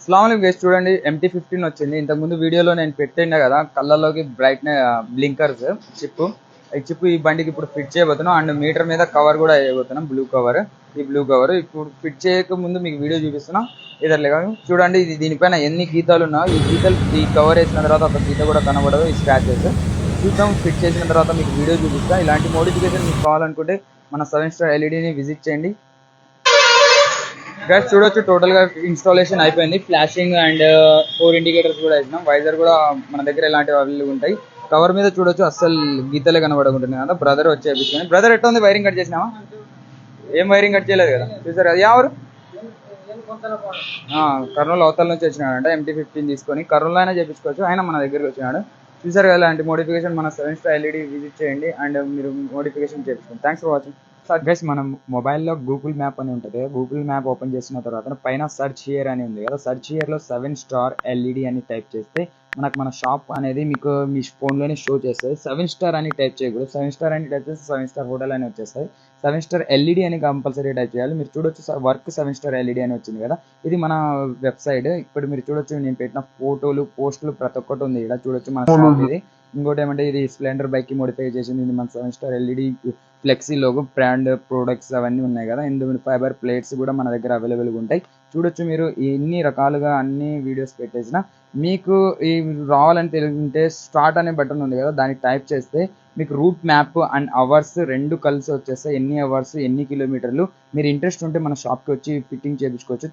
అస్సలాముఅలైకుం guys, చూడండి MT-15 వచ్చింది. ఇంతకుముందు వీడియోలో నేను పెట్టిండే కదా కళ్ళలోకి బ్రైట్నెస్ బ్లింకర్స్ చిప్ ఈ బండికి ఇప్పుడు ఫిట్ చేయబోతున్నాం. అండ్ మీటర్ మీద కవర్ కూడా వేయబోతున్నాం, బ్లూ కవర్ ఇప్పుడు ఫిట్ చేయక ముందు మీకు వీడియో చూపిస్తున్నాం. ఇదర్లేగా చూడండి, ఇది దీనిపైన ఎన్ని గీతాలు ఉన్నాయో ఈ కవర్ వేసిన తర్వాత ఒక గీత కూడా కనబడదు, ఈ స్క్రాచెస్ చూద్దాం. ఫిట్ చేసిన తర్వాత మీకు వీడియో చూపిస్తా. ఇలాంటి మోడిఫికేషన్ మీకు కావాలనుకుంటే మన 7 స్టార్ ఎల్ఈడిని విజిట్ చేయండి. గైస్ చూడొచ్చు, టోటల్ గా ఇన్స్టాలేషన్ అయిపోయింది. ఫ్లాషింగ్ అండ్ 4 ఇండికేటర్స్ కూడా వేసినాం. వైజర్ కూడా మన దగ్గర ఎలాంటివి అవైలబుల్ ఉంటాయి. కవర్ మీద చూడొచ్చు, అస్సలు గీతలే కనబడకుంటున్నాయి కదా. బ్రదర్ వచ్చేపించుకొని, బ్రదర్ ఎట్లా ఉంది? వైరింగ్ కట్ చేసినావా? ఏం వైరింగ్ కట్ చేయలేదు కదా, చూసారు కదా. ఎవరు కర్నూలు అవతల నుంచి వచ్చినాడంట. MT-15 తీసుకొని కర్నూలు అయినా చేపించుకోవచ్చు, ఆయన మన దగ్గరికి వచ్చినాడు. చూసారు కదా, ఇలాంటి మోడిఫికేషన్ మన 7 స్టార్ ఎల్ఈడి విజిట్ చేయండి అండ్ మీరు మోడిఫికేషన్ చేయించుకోండి. Thanks for watching. గైస్, మనం మొబైల్లో గూగుల్ మ్యాప్ అని ఉంటుంది. గూగుల్ మ్యాప్ ఓపెన్ చేసిన తర్వాత పైన సర్చ్ హియర్ అని ఉంది కదా, సర్చ్ హియర్లో 7 స్టార్ ఎల్ఈడి అని టైప్ చేస్తే మనకు మన షాప్ అనేది మీకు మీ ఫోన్లోనే షో చేస్తుంది. 7 స్టార్ అని టైప్ చేయకూడదు. 7 స్టార్ అని టైప్ చేస్తే 7 స్టార్ హోటల్ అని వచ్చేస్తాయి. 7 స్టార్ ఎల్ఈడి అని కంపల్సరీ టైప్ చేయాలి. మీరు చూడొచ్చు, వర్క్ 7 స్టార్ ఎల్ఈడి అని వచ్చింది కదా. ఇది మన వెబ్సైట్. ఇప్పుడు మీరు చూడొచ్చు, నేను పెట్టిన ఫోటోలు పోస్టులు ప్రతి ఒక్కటి ఉంది ఇక్కడ చూడొచ్చు మన షాప్ ఇది. ఇంకోటి ఏమంటే, ఇది స్ప్లెండర్ బైక్ కి మోడిఫై చేసింది. ఇది మన 7 star LED flexi logo, brand products అవన్నీ ఉన్నాయి కదా. ఇందులో ఫైబర్ ప్లేట్స్ కూడా మన దగ్గర అవైలబుల్గా ఉంటాయి. చూడొచ్చు, మీరు ఎన్ని రకాలుగా అన్ని వీడియోస్ పెట్టేసిన మీకు ఈ రావాలని తెలుగుంటే స్టార్ట్ అనే బటన్ ఉంది కదా, దాన్ని టైప్ చేస్తే మీకు రూట్ మ్యాప్ అండ్ అవర్స్ రెండు కలిసి వచ్చేస్తాయి. ఎన్ని అవర్స్, ఎన్ని కిలోమీటర్లు. మీరు ఇంట్రెస్ట్ ఉంటే మన షాప్కి వచ్చి ఫిట్టింగ్ చేయించుకోవచ్చు.